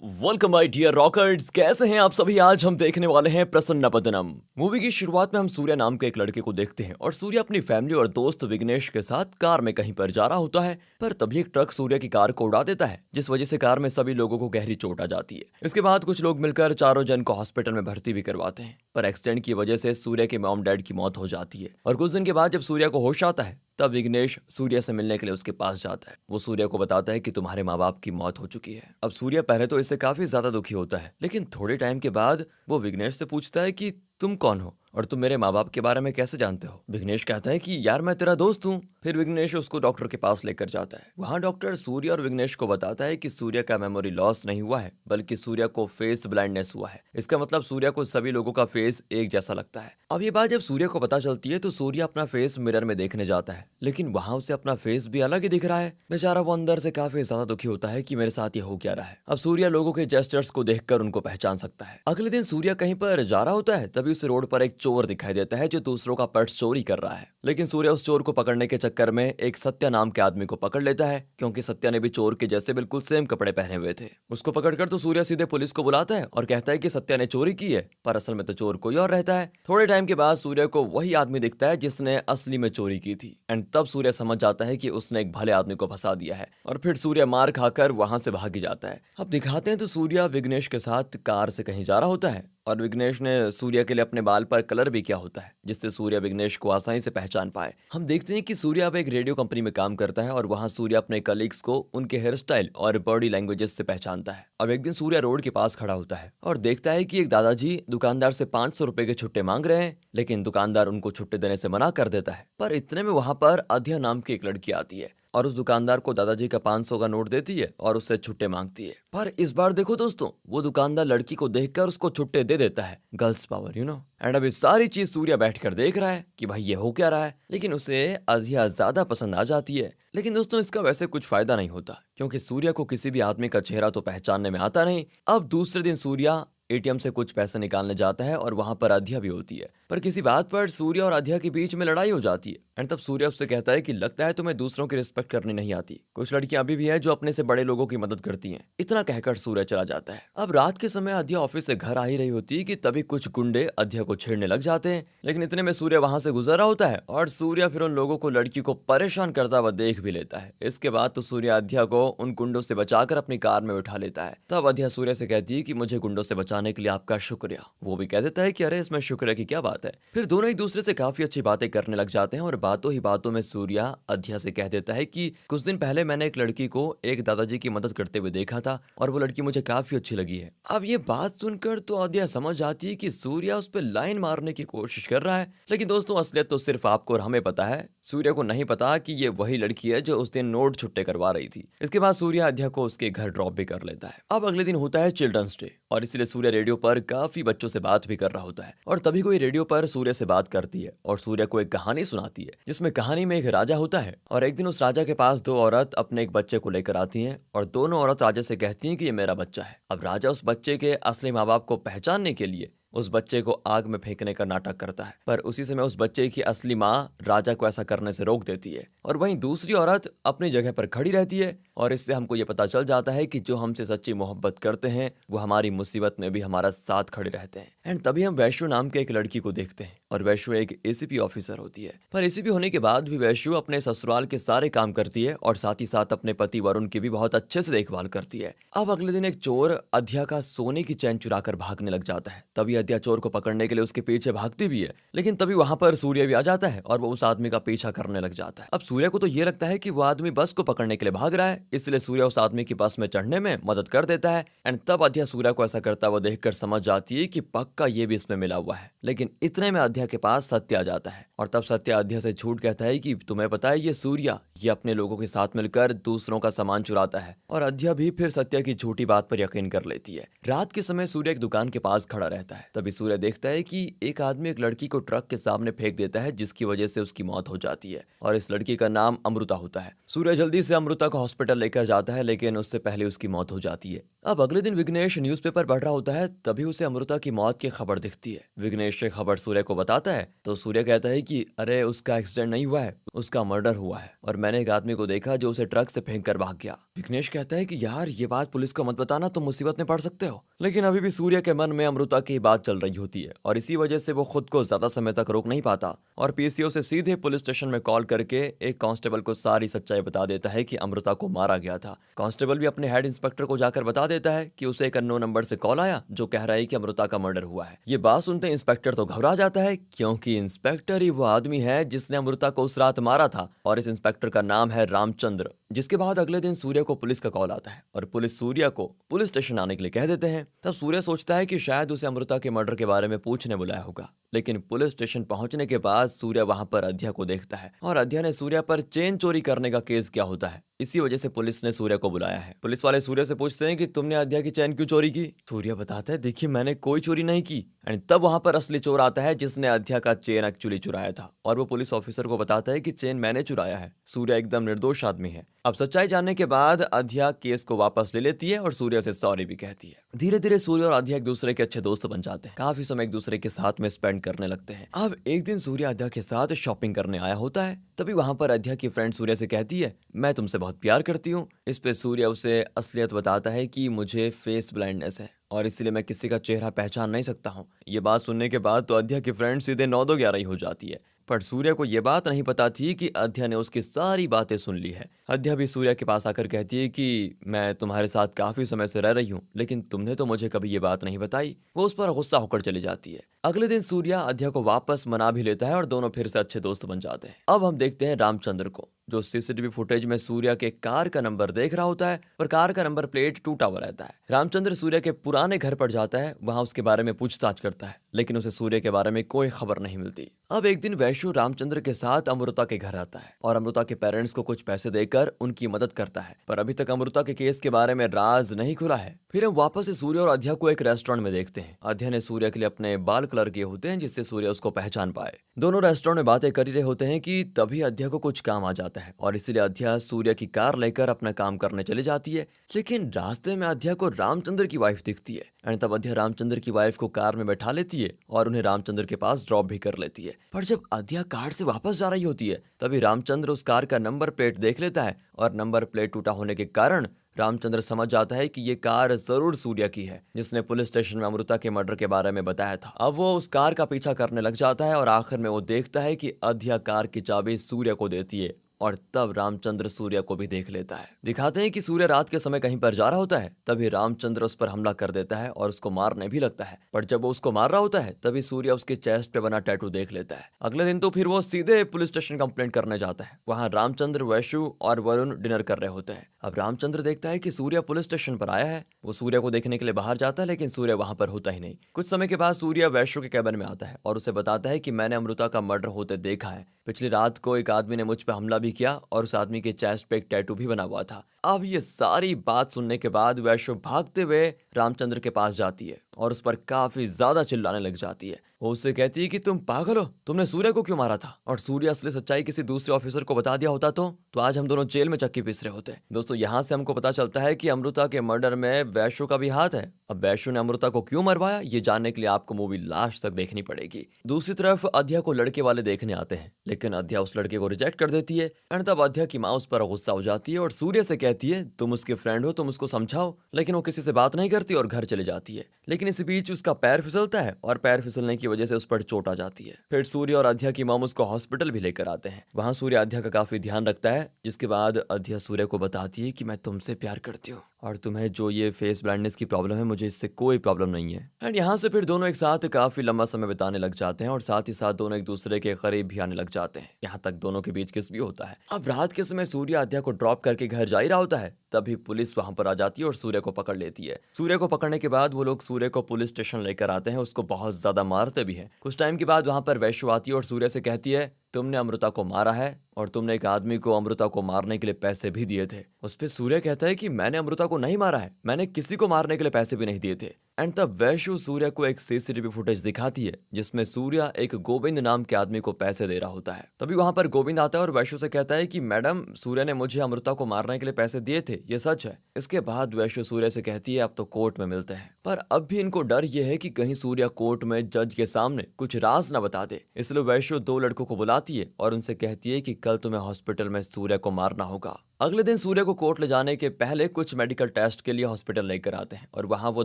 Welcome my dear rockers, कैसे हैं आप सभी। आज हम देखने वाले हैं प्रसन्नपदनम। मूवी की शुरुआत में हम सूर्या नाम के एक लड़के को देखते हैं और सूर्या अपनी फैमिली और दोस्त विघ्नेश के साथ कार में कहीं पर जा रहा होता है। पर तभी एक ट्रक सूर्या की कार को उड़ा देता है, जिस वजह से कार में सभी लोगों को गहरी चोट आ जाती है। इसके बाद कुछ लोग मिलकर चारों जन को हॉस्पिटल में भर्ती भी करवाते हैं, पर एक्सीडेंट की वजह से सूर्या के मॉम डैड की मौत हो जाती है। और कुछ दिन के बाद जब सूर्या को होश आता है, तब विघ्नेश सूर्या से मिलने के लिए उसके पास जाता है। वो सूर्या को बताता है कि तुम्हारे माँ बाप की मौत हो चुकी है। अब सूर्या पहले तो इससे काफी ज्यादा दुखी होता है, लेकिन थोड़े टाइम के बाद वो विघ्नेश से पूछता है कि तुम कौन हो और तुम मेरे माँ बाप के बारे में कैसे जानते हो। विघ्नेश कहता है कि यार मैं तेरा दोस्त हूँ। फिर विघ्नेश उसको डॉक्टर के पास लेकर जाता है। वहाँ डॉक्टर सूर्या और विघ्नेश को बताता है कि सूर्या का मेमोरी लॉस नहीं हुआ है, बल्कि सूर्या को फेस ब्लाइंडनेस हुआ है। इसका मतलब सूर्या को सभी लोगों का फेस एक जैसा लगता है। अब ये बात जब सूर्या को पता चलती है तो सूर्या अपना फेस मिरर में देखने जाता है, लेकिन वहां उसे अपना फेस भी अलग ही दिख रहा है। बेचारा वो अंदर से काफी ज्यादा दुखी होता है कि मेरे साथ ये हो क्या रहा है। अब सूर्या लोगों के जेस्चर्स को देखकर उनको पहचान सकता है। अगले दिन सूर्या कहीं पर जा रहा होता है, तभी उसे रोड पर एक चोर दिखाई देता है जो दूसरों का पर्स चोरी कर रहा है। लेकिन सूर्या उस चोर को पकड़ने के चक्कर में एक सत्या नाम के आदमी को पकड़ लेता है, क्योंकि सत्या ने भी चोर के जैसे बिल्कुल सेम कपड़े पहने हुए थे। उसको पकड़कर तो सूर्या सीधे पुलिस को बुलाता है और कहता है कि सत्या ने चोरी की है, पर असल में तो चोर कोई और रहता है। थोड़े टाइम के बाद सूर्या को वही आदमी दिखता है जिसने असली में चोरी की थी। एंड तब सूर्या समझ जाता है कि उसने एक भले आदमी को फंसा दिया है, और फिर सूर्या मार खाकर वहां से भाग जाता है। अब दिखाते हैं तो सूर्या विघ्नेश के साथ कार से कहीं जा रहा होता है, और विघ्नेश ने सूर्या के लिए अपने बाल पर कलर भी किया होता है, जिससे सूर्या विघ्नेश को आसानी से पहचान पाए। हम देखते हैं कि सूर्या अब एक रेडियो कंपनी में काम करता है, और वहां सूर्या अपने कलीग्स को उनके हेयर स्टाइल और बॉडी लैंग्वेजेस से पहचानता है। अब एक दिन सूर्या रोड के पास खड़ा होता है और देखता है कि एक दादाजी दुकानदार से 500 रुपए के छुट्टे मांग रहे हैं, लेकिन दुकानदार उनको छुट्टे देने से मना कर देता है। पर इतने में वहां पर अध्या नाम की एक लड़की आती है और उस दुकानदार को दादाजी का 500 का नोट देती है और उससे छुट्टे मांगती है। पर इस बार देखो दोस्तों, वो दुकानदार लड़की को देखकर उसको छुट्टे दे देता है। Girls power, you know. And अब ये सारी चीज सूर्या बैठकर देख रहा है कि भाई ये हो क्या रहा है, लेकिन उसे अधिया ज्यादा पसंद आ जाती है। लेकिन दोस्तों इसका वैसे कुछ फायदा नहीं होता, क्योंकि सूर्या को किसी भी आदमी का चेहरा तो पहचानने में आता नहीं। अब दूसरे दिन सूर्या एटीएम से कुछ पैसे निकालने जाता है और वहां पर अध्या भी होती है। पर किसी बात पर सूर्या और अध्या के बीच में लड़ाई हो जाती है। एंड तब सूर्या उससे कहता है कि लगता है तुम्हें दूसरों की रिस्पेक्ट करनी नहीं आती। कुछ लड़कियां अभी भी हैं जो अपने से बड़े लोगों की मदद करती हैं। इतना कहकर सूर्या चला जाता है। अब रात के समय अध्या ऑफिस से घर आ ही रही होती है कि तभी कुछ गुंडे अध्या को छेड़ने लग जाते हैं। लेकिन इतने में सूर्या वहां से गुजर रहा होता है और सूर्या फिर उन लोगों को लड़की को परेशान करता हुआ देख भी लेता है। इसके बाद तो सूर्या अध्या को उन गुंडों से बचाकर अपनी कार में उठा लेता है। तब अध्या सूर्या से कहती है कि मुझे गुंडों से बचाने के लिए आपका शुक्रिया। वो भी कह देता है कि अरे इसमें शुक्रिया की क्या बात है। फिर दोनों एक दूसरे से काफी अच्छी बातें करने लग जाते हैं, और बातों ही बातों में सूर्या अध्या से कह देता है कि कुछ दिन पहले मैंने एक लड़की को एक दादाजी की मदद करते हुए देखा था और वो लड़की मुझे काफी अच्छी लगी है। अब ये बात सुनकर तो अध्या समझ जाती है कि सूर्या उस पर लाइन मारने की कोशिश कर रहा है। लेकिन दोस्तों असलियत तो सिर्फ आपको और हमें पता है। सूर्या को नहीं पता कि ये वही लड़की है जो उस दिन नोट छुट्टे करवा रही थी। इसके बाद सूर्या अध्या को उसके घर ड्रॉप भी कर लेता है। अब अगले दिन होता है चिल्ड्रंस डे, और इसलिए सूर्या रेडियो पर काफी बच्चों से बात भी कर रहा होता है। और तभी कोई रेडियो पर सूर्या से बात करती है और सूर्या को एक कहानी सुनाती है, जिसमें कहानी में एक राजा होता है, और एक दिन उस राजा के पास दो औरत अपने एक बच्चे को लेकर आती हैं, और दोनों औरत राजा से कहती हैं कि ये मेरा बच्चा है। अब राजा उस बच्चे के असली माँ बाप को पहचानने के लिए उस बच्चे को आग में फेंकने का नाटक करता है, पर उसी समय उस बच्चे की असली माँ राजा को ऐसा करने से रोक देती है। और वहीं दूसरी औरत अपनी जगह पर खड़ी रहती है, और इससे हमको ये पता चल जाता है कि जो हमसे सच्ची मोहब्बत करते हैं वो हमारी मुसीबत में भी हमारा साथ खड़े रहते हैं। एंड तभी हम वैश्यु नाम के एक लड़की को देखते हैं, और वैश्यु एक एसीपी ऑफिसर होती है। पर एसीपी होने के बाद भी वैश्यु अपने ससुराल के सारे काम करती है, और साथ ही साथ अपने पति वरुण की भी बहुत अच्छे से देखभाल करती है। अब अगले दिन एक चोर अध्या का सोने की चैन चुराकर भागने लग जाता है। तभी अध्या चोर को पकड़ने के लिए उसके पीछे भागती भी है, लेकिन तभी वहां पर सूर्य भी आ जाता है और वो उस आदमी का पीछा करने लग जाता है। अब सूर्य को तो ये लगता है कि वो आदमी बस को पकड़ने के लिए भाग रहा है, इसलिए सूर्य उस आदमी की बस में चढ़ने में मदद कर देता है। एंड तब अध्या सूर्य को ऐसा करता हुआ देखकर समझ जाती है कि पक्का ये भी इसमें मिला हुआ है। लेकिन इतने में अध्या के पास सत्य आ जाता है, और तब सत्य अध्या से झूठ कहता है कि तुम्हें पता है ये सूर्या ये अपने लोगों के साथ मिलकर दूसरों का सामान चुराता है। और अध्या भी फिर सत्य की झूठी बात पर यकीन कर लेती है। रात के समय सूर्य एक दुकान के पास खड़ा रहता है, तभी सूर्य देखता है कि एक आदमी एक लड़की को ट्रक के सामने फेंक देता है, जिसकी वजह से उसकी मौत हो जाती है और इस लड़की का नाम अमृता होता है। सूर्य जल्दी से अमृता को हॉस्पिटल लेकर जाता है, लेकिन उससे पहले उसकी मौत हो जाती है। अब अगले दिन विघ्नेश न्यूज़पेपर पढ़ रहा होता है, तभी उसे अमृता की मौत की खबर दिखती है। विघ्नेश ये खबर सूर्य को बताता है तो सूर्य कहता है कि अरे उसका एक्सीडेंट नहीं हुआ है, उसका मर्डर हुआ है और मैंने एक आदमी को देखा जो उसे ट्रक से फेंक कर भाग गया। विघ्नेश कहता है कि यार ये बात पुलिस को मत बताना, तुम मुसीबत में पड़ सकते हो। लेकिन अभी भी सूर्य के मन में अमृता की बात चल रही होती है और इसी वजह से वो खुद को ज्यादा समय तक रोक नहीं पाता और पीसीओ से सीधे पुलिस स्टेशन में कॉल करके एक कांस्टेबल को सारी सच्चाई बता देता है कि अमृता को मारा गया था। कांस्टेबल भी अपने हेड इंस्पेक्टर को जाकर बता देता है कि उसे एक अननोन नंबर से कॉल आया जो कह रहा है कि अमृता का मर्डर हुआ है। ये बात सुनते इंस्पेक्टर तो घबरा जाता है, क्योंकि इंस्पेक्टर ही वो आदमी है जिसने अमृता को उस रात मारा था और इस इंस्पेक्टर का नाम है रामचंद्र। जिसके बाद अगले दिन सूर्य को पुलिस का कॉल आता है और पुलिस सूर्य को पुलिस स्टेशन आने के लिए कह देते हैं। तब सूर्य सोचता है कि शायद उसे अमृता के मर्डर के बारे में पूछने बुलाया होगा, लेकिन पुलिस स्टेशन पहुंचने के बाद सूर्य वहां पर अध्या को देखता है और अध्या ने सूर्य पर चेन चोरी करने का केस किया होता है। इसी वजह से पुलिस ने सूर्य को बुलाया है। पुलिस वाले सूर्य से पूछते हैं कि तुमने अध्या की चेन क्यों चोरी की। सूर्य बताता है देखिए मैंने कोई चोरी नहीं की। एंड तब वहां पर असली चोर आता है जिसने अध्या का चेन एक्चुअली चुराया था और वो पुलिस ऑफिसर को बताता है कि चेन मैंने चुराया है। सूर्य एकदम निर्दोष आदमी है। अब सच्चाई जानने के बाद अध्या केस को वापस ले लेती है और सूर्य से सॉरी भी कहती है। धीरे धीरे सूर्य और अध्या एक दूसरे के अच्छे दोस्त बन जाते हैं, काफी समय एक दूसरे के साथ में स्पेंड करने लगते हैं। अब एक दिन सूर्य अध्या के साथ शॉपिंग करने आया होता है, तभी वहां पर अध्या की फ्रेंड सूर्य से कहती है मैं तुमसे बहुत प्यार करती हूँ। इस पे सूर्य उसे असलियत बताता है कि मुझे फेस ब्लाइंडनेस है और इसलिए मैं किसी का चेहरा पहचान नहीं सकता हूँ। ये बात सुनने के बाद तो अध्या की फ्रेंड सीधे 9-2-11 हो जाती है, पर सूर्य को ये बात नहीं पता थी कि अध्या ने उसकी सारी बातें सुन ली है। अध्या भी सूर्य के पास आकर कहती है कि मैं तुम्हारे साथ काफी समय से रह रही हूँ, लेकिन तुमने तो मुझे कभी ये बात नहीं बताई। वो उस पर गुस्सा होकर चली जाती है। अगले दिन सूर्य अध्या को वापस मना भी लेता है और दोनों फिर से अच्छे दोस्त बन जाते हैं। अब हम देखते हैं रामचंद्र को, जो सीसीटीवी फुटेज में सूर्य के कार का नंबर देख रहा होता है, पर कार का नंबर प्लेट टूटा हुआ रहता है। रामचंद्र सूर्य के पुराने घर पर जाता है, वहां उसके बारे में पूछताछ करता है, लेकिन उसे सूर्य के बारे में कोई खबर नहीं मिलती। अब एक दिन वैशु रामचंद्र के साथ अमृता के घर आता है और अमृता के पेरेंट्स को कुछ पैसे देकर उनकी मदद करता है, पर अभी तक अमृता के केस के बारे में राज नहीं खुला है। फिर हम वापस से सूर्य और अध्या को एक रेस्टोरेंट में देखते हैं। अध्या ने सूर्य के लिए अपने बाल कलर किए होते हैं जिससे सूर्य उसको पहचान पाए। दोनों रेस्टोरेंट में बातें कर ही रहे होते हैं कि तभी अध्या को कुछ काम आ जाता है और इसीलिए अध्या सूर्य की कार लेकर अपना काम करने चली जाती है। लेकिन रास्ते में अध्या को रामचंद्र की वाइफ दिखती है एंड तब अध्या रामचंद्र की वाइफ को कार में बैठा लेती है और उन्हें रामचंद्र के पास ड्रॉप भी कर लेती है। पर जब अध्या कार से वापस जा रही होती है तभी रामचंद्र उस कार का नंबर प्लेट देख लेता है और नंबर प्लेट टूटा होने के कारण रामचंद्र समझ जाता है कि ये कार जरूर सूर्य की है, जिसने पुलिस स्टेशन में अमृता के मर्डर के बारे में बताया था। अब वो उस कार का पीछा करने लग जाता है और आखिर में वो देखता है कि अध्या कार की चाबी सूर्य को देती है और तब रामचंद्र सूर्य को भी देख लेता है। दिखाते हैं कि सूर्य रात के समय कहीं पर जा रहा होता है, तभी रामचंद्र उस पर हमला कर देता है और उसको मारने भी लगता है। पर जब वो उसको मार रहा होता है तभी सूर्य उसके चेस्ट पे बना टैटू देख लेता है। अगले दिन तो फिर वो सीधे पुलिस स्टेशन कंप्लेंट करने जाता है। वहाँ रामचंद्र, वैशु और वरुण डिनर कर रहे होते हैं। अब रामचंद्र देखता है कि सूर्य पुलिस स्टेशन पर आया है। वो सूर्य को देखने के लिए बाहर जाता है, लेकिन सूर्य वहां पर होता ही नहीं। कुछ समय के बाद सूर्य वैशु के कैबिन में आता है और उसे बताता है कि मैंने अमृता का मर्डर होते देखा है। पिछली रात को एक आदमी ने मुझ पर हमला भी किया और उस आदमी के चेस्ट पे एक टैटू भी बना हुआ था। अब ये सारी बात सुनने के बाद वैशु भागते हुए रामचंद्र के पास जाती है और उस पर काफी ज्यादा चिल्लाने लग जाती है। वो उससे कहती है कि तुम पागल हो, तुमने सूर्य को क्यों मारा था। और सूर्य असली सच्चाई किसी दूसरे ऑफिसर को बता दिया होता तो आज हम दोनों जेल में चक्की पीस रहे होते। दोस्तों यहाँ से हमको पता चलता है कि अमृता के मर्डर में वैशु का भी हाथ है। अब वैशु ने अमृता को क्यों मरवाया ये जानने के लिए आपको मूवी लास्ट तक देखनी पड़ेगी। दूसरी तरफ अध्या को लड़के वाले देखने आते हैं, लेकिन अध्या उस लड़के को रिजेक्ट कर देती है एंड तब अध्या की माँ उस पर गुस्सा हो जाती है और सूर्य से कहती है तुम उसके फ्रेंड हो, तुम उसको समझाओ। लेकिन वो किसी से बात नहीं करती और घर चली जाती है। लेकिन इसी बीच उसका पैर फिसलता है और पैर फिसलने की वजह से उस पर चोट आ जाती है। फिर सूर्य और अध्या की मॉम उसको हॉस्पिटल भी लेकर आते हैं। वहां सूर्य अध्या का काफी ध्यान रखता है, जिसके बाद अध्या सूर्य को बताती है कि मैं तुमसे प्यार करती हूँ और तुम्हें जो ये फेस ब्लाइंडनेस की प्रॉब्लम है मुझे इससे कोई प्रॉब्लम नहीं है। एंड यहाँ से फिर दोनों एक साथ काफी लंबा समय बिताने लग जाते हैं और साथ ही साथ दोनों एक दूसरे के करीब भी आने लग जाते हैं। यहाँ तक दोनों के बीच किस भी होता है। अब रात के समय सूर्य अध्या को ड्रॉप करके घर जा ही रहा होता है, तभी पुलिस वहां पर आ जाती है और सूर्य को पकड़ लेती है। सूर्य को पकड़ने के बाद वो लोग सूर्य को पुलिस स्टेशन लेकर आते हैं, उसको बहुत ज्यादा मारते भी हैं। कुछ टाइम के बाद वहां पर वैशु आती है और सूर्य से कहती है तुमने अमृता को मारा है और तुमने एक आदमी को अमृता को मारने के लिए पैसे भी दिए थे। उस पे सूर्य कहता है कि मैंने अमृता को नहीं मारा है, मैंने किसी को मारने के लिए पैसे भी नहीं दिए थे। एंड तब वैशु सूर्य को एक सीसीटीवी फुटेज दिखाती है जिसमें सूर्य एक गोविंद नाम के आदमी को पैसे दे रहा होता है। तभी वहां पर गोविंद आता है और वैशु से कहता है कि मैडम, सूर्य ने मुझे अमृता को मारने के लिए पैसे दिए थे, ये सच है। इसके बाद वैशु सूर्य से कहती है अब तो कोर्ट में मिलते हैं, पर अब भी इनको डर ये है कि कहीं सूर्य कोर्ट में जज के सामने कुछ राज न बता दे। इसलिए वैशु दो लड़कों को बुलाती है और उनसे कहती है कि कल तुम्हें हॉस्पिटल में सूर्य को मारना होगा। अगले दिन सूर्य को कोर्ट ले जाने के पहले कुछ मेडिकल टेस्ट के लिए हॉस्पिटल लेकर आते हैं और वहां वो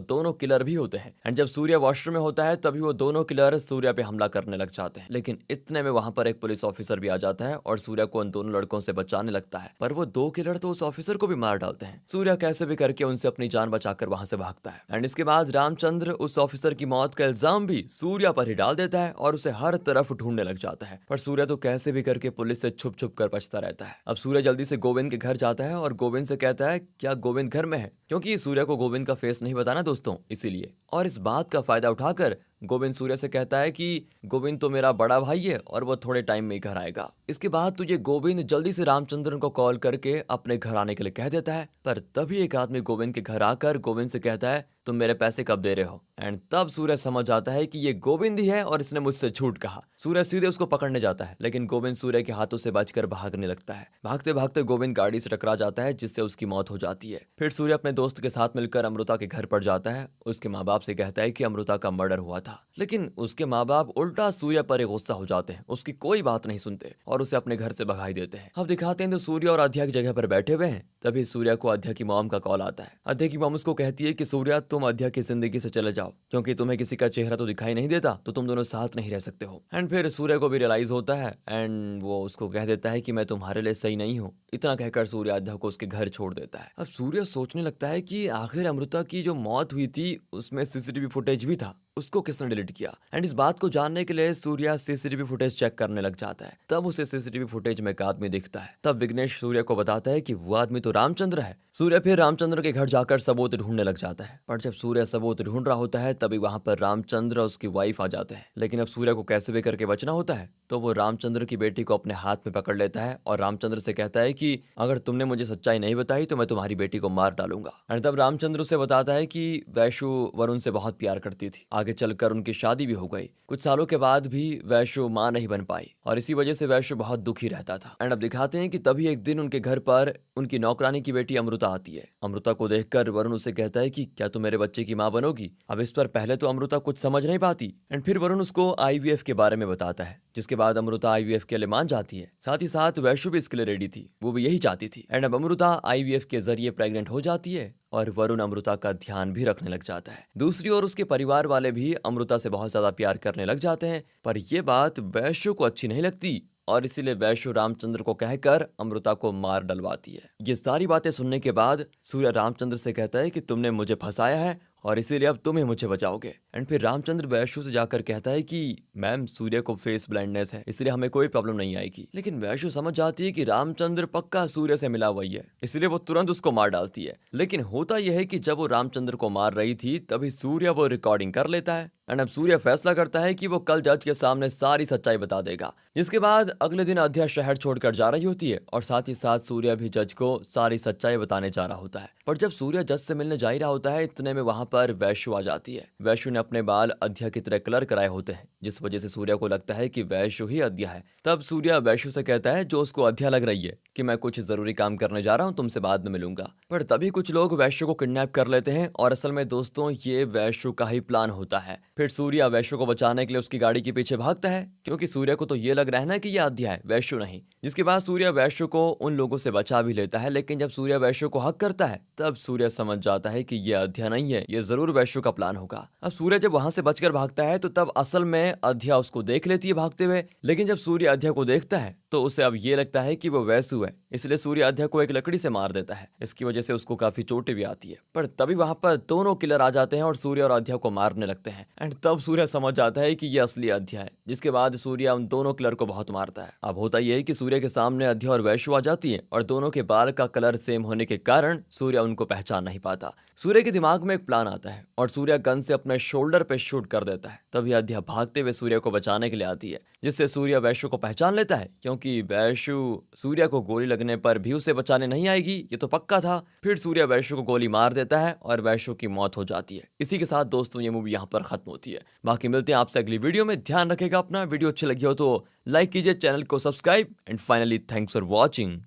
दोनों किलर भी होते हैं। एंड जब सूर्य वॉशरूम में होता है तभी वो दोनों किलर सूर्य पे हमला करने लग जाते हैं, लेकिन इतने में वहां पर एक पुलिस ऑफिसर भी आ जाता है और सूर्य को उन दोनों लड़कों से बचाने लगता है। पर वो दो किलर तो उस ऑफिसर को भी मार डालते हैं। सूर्य कैसे भी करके उनसे अपनी जान बचाकर वहां से भागता है। एंड इसके बाद रामचंद्र उस ऑफिसर की मौत का इल्जाम भी सूर्य पर ही डाल देता है और उसे हर तरफ ढूंढने लग जाता है। पर सूर्य तो कैसे भी करके पुलिस से छुप छुप कर बचता रहता है। अब सूर्य जल्दी से गोविंद के घर जाता है और गोविंद से कहता है क्या गोविंद घर में है, क्योंकि सूर्य को गोविंद का फेस नहीं बताना दोस्तों, इसीलिए। और इस बात का फायदा उठाकर गोविंद सूर्य से कहता है कि गोविंद तो मेरा बड़ा भाई है और वो थोड़े टाइम में ही घर आएगा। इसके बाद तुझे गोविंद जल्दी से रामचंद्रन को कॉल करके अपने घर आने के लिए कह देता है। पर तभी एक आदमी गोविंद के घर आकर गोविंद से कहता है तुम मेरे पैसे कब दे रहे हो। एंड तब सूर्य समझ जाता है कि ये गोविंद ही है और इसने मुझसे झूठ कहा। सूर्य सीधे उसको पकड़ने जाता है, लेकिन गोविंद सूर्य के हाथों से बचकर भागने लगता है। भागते भागते गोविंद गाड़ी से टकरा जाता है जिससे उसकी मौत हो जाती है। फिर सूर्य अपने दोस्त के साथ मिलकर अमृता के घर पर जाता है। उसके माँ बाप से कहता है कि अमृता का मर्डर हुआ था, लेकिन उसके माँ बाप उल्टा सूर्य पर गुस्सा हो जाते हैं, उसकी कोई बात नहीं सुनते और उसे अपने घर से भगा ही देते हैं। अब दिखाते हैं तो सूर्य और अध्या की जगह पर बैठे हुए हैं। तभी सूर्य को अध्या की मॉम का कॉल आता है। अध्या की मॉम उसको कहती है कि सूर्य तुम अध्या की जिंदगी से चले जाओ, क्योंकि तुम्हें किसी का चेहरा तो दिखाई नहीं देता, तो तुम दोनों साथ नहीं रह सकते हो। एंड फिर सूर्य को भी रियलाइज होता है एंड वो उसको कह देता है कि मैं तुम्हारे लिए सही नहीं हूँ। इतना कहकर सूर्य अध्या को उसके घर छोड़ देता है। अब सूर्य सोचने लगता है कि आखिर अमृता की जो मौत हुई थी उसमें सीसीटीवी फुटेज भी था, उसको किसने डिलीट किया। एंड इस बात को जानने के लिए सूर्य सीसीटीवी फुटेज चेक करने लग जाता है। तब उसे सीसीटीवी फुटेज में एक आदमी दिखता है। तब विघ्नेश सूर्य को बताता है कि वो आदमी तो रामचंद्र है। सूर्य फिर रामचंद्र के घर जाकर सबूत ढूंढने लग जाता है। पर जब सूर्य सबूत ढूंढ रहा होता है तभी वहां पर रामचंद्र और उसकी वाइफ आ जाते हैं। लेकिन अब सूर्य को कैसे भी करके बचना होता है, तो वो रामचंद्र की बेटी को अपने हाथ में पकड़ लेता है और रामचंद्र से कहता है कि अगर तुमने मुझे सच्चाई नहीं बताई तो मैं तुम्हारी बेटी को मार डालूंगा। एंड तब रामचंद्र उसे बताता है कि वैशु वरुण से बहुत प्यार करती थी, आगे चलकर उनकी शादी भी हो गई। कुछ सालों के बाद भी वैशु मां नहीं बन पाई और इसी वजह से वैशु बहुत दुखी रहता था। एंड अब दिखाते हैं कि तभी एक दिन उनके घर पर उनकी नौकरानी की बेटी अमृता आती है। अमृता को देखकर वरुण उसे कहता है कि क्या तुम मेरे बच्चे की मां बनोगी। अब इस पर पहले तो अमृता कुछ समझ नहीं पाती एंड फिर वरुण उसको आईवीएफ के बारे में बताता है, जिसके बाद अमृता आईवीएफ के लिए मान जाती है। साथ ही साथ वैशु भी इसके लिए रेडी थी, वो भी यही चाहती थी। एंड अब अमृता आईवीएफ के जरिए प्रेग्नेंट हो जाती है और वरुण अमृता का ध्यान भी रखने लग जाता है। दूसरी ओर उसके परिवार वाले भी अमृता से बहुत ज्यादा प्यार करने लग जाते हैं, पर यह बात वैशु को अच्छी नहीं लगती और इसीलिए वैशु रामचंद्र को कहकर अमृता को मार डलवाती है। ये सारी बातें सुनने के बाद सूर्य रामचंद्र से कहता है कि तुमने मुझे फंसाया है और इसीलिए अब तुम ही मुझे बचाओगे। एंड फिर रामचंद्र वैशु से जाकर कहता है कि मैम, सूर्य को फेस ब्लाइंडनेस है, इसलिए हमें कोई प्रॉब्लम नहीं आएगी। लेकिन वैशु समझ जाती है कि रामचंद्र पक्का सूर्य से मिला हुआ ही है, इसलिए वो तुरंत उसको मार डालती है। लेकिन होता यह है कि जब वो रामचंद्र को मार रही थी तभी सूर्य वो रिकॉर्डिंग कर लेता है। एंड अब सूर्य फैसला करता है कि वो कल जज के सामने सारी सच्चाई बता देगा। जिसके बाद अगले दिन अध्या शहर छोड़कर जा रही होती है और साथ ही साथ सूर्य भी जज को सारी सच्चाई बताने जा रहा होता है। पर जब सूर्य जज से मिलने जा ही रहा होता है इतने में वहां पर वैशु आ जाती है। वैशु ने अपने बाल अध्या की तरह कलर कराए होते हैं, जिस वजह से सूर्य को लगता है कि वैशु ही अध्या है। तब सूर्य वैशु से कहता है, जो उसको अध्या लग रही है, कि मैं कुछ जरूरी काम करने जा रहा हूँ, तुमसे बाद में मिलूंगा। पर तभी कुछ लोग वैशु को किडनैप कर लेते हैं और असल में दोस्तों ये वैशु का ही प्लान होता है। फिर सूर्य वैशु को बचाने के लिए उसकी गाड़ी के पीछे भागता है, क्योंकि सूर्य को तो ये लग रहा है ना कि ये अध्या है, वैशु नहीं। जिसके बाद सूर्य वैशु को उन लोगों से बचा भी लेता है। लेकिन जब सूर्य वैशु को हक करता है तब सूर्य समझ जाता है कि ये अध्या नहीं है, ये जरूर वैशु का प्लान होगा। अब सूर्य जब वहां से बचकर भागता है तो तब असल में अध्या उसको देख लेती है भागते हुए। लेकिन जब सूर्य अध्या को देखता है तो उसे अब ये लगता है कि वो वैशु है, इसलिए सूर्य अध्या को एक लकड़ी से मार देता है। इसकी वजह से उसको काफी चोटें भी आती है। पर तभी वहां पर दोनों किलर आ जाते हैं और सूर्य और अध्या को मारने लगते हैं। एंड तब सूर्य समझ जाता है कि ये असली अध्या है, जिसके बाद सूर्य उन दोनों किलर को बहुत मारता है। अब होता यह है कि सूर्य के सामने अध्या और वैश्यु आ जाती है और दोनों के बाल का कलर सेम होने के कारण सूर्य उनको पहचान नहीं पाता। सूर्य के दिमाग में एक प्लान आता है और सूर्य गन से अपने शोल्डर पे शूट कर देता है। तभी अध्या भागते हुए सूर्य को बचाने के लिए आती है, जिससे सूर्य वैश्यु को पहचान लेता है, क्योंकि वैश्यु सूर्य को गोली लगने पर भी उसे बचाने नहीं आएगी, ये तो पक्का था। फिर सूर्य वैश्यु को गोली मार देता है और वैश्यु की मौत हो जाती है। इसी के साथ दोस्तों ये मूवी यहाँ पर खत्म होती है। बाकी मिलते हैं आपसे अगली वीडियो में। ध्यान रखेगा अपना। वीडियो अच्छी लगी हो तो लाइक कीजिए, चैनल को subscribe and finally thanks for watching.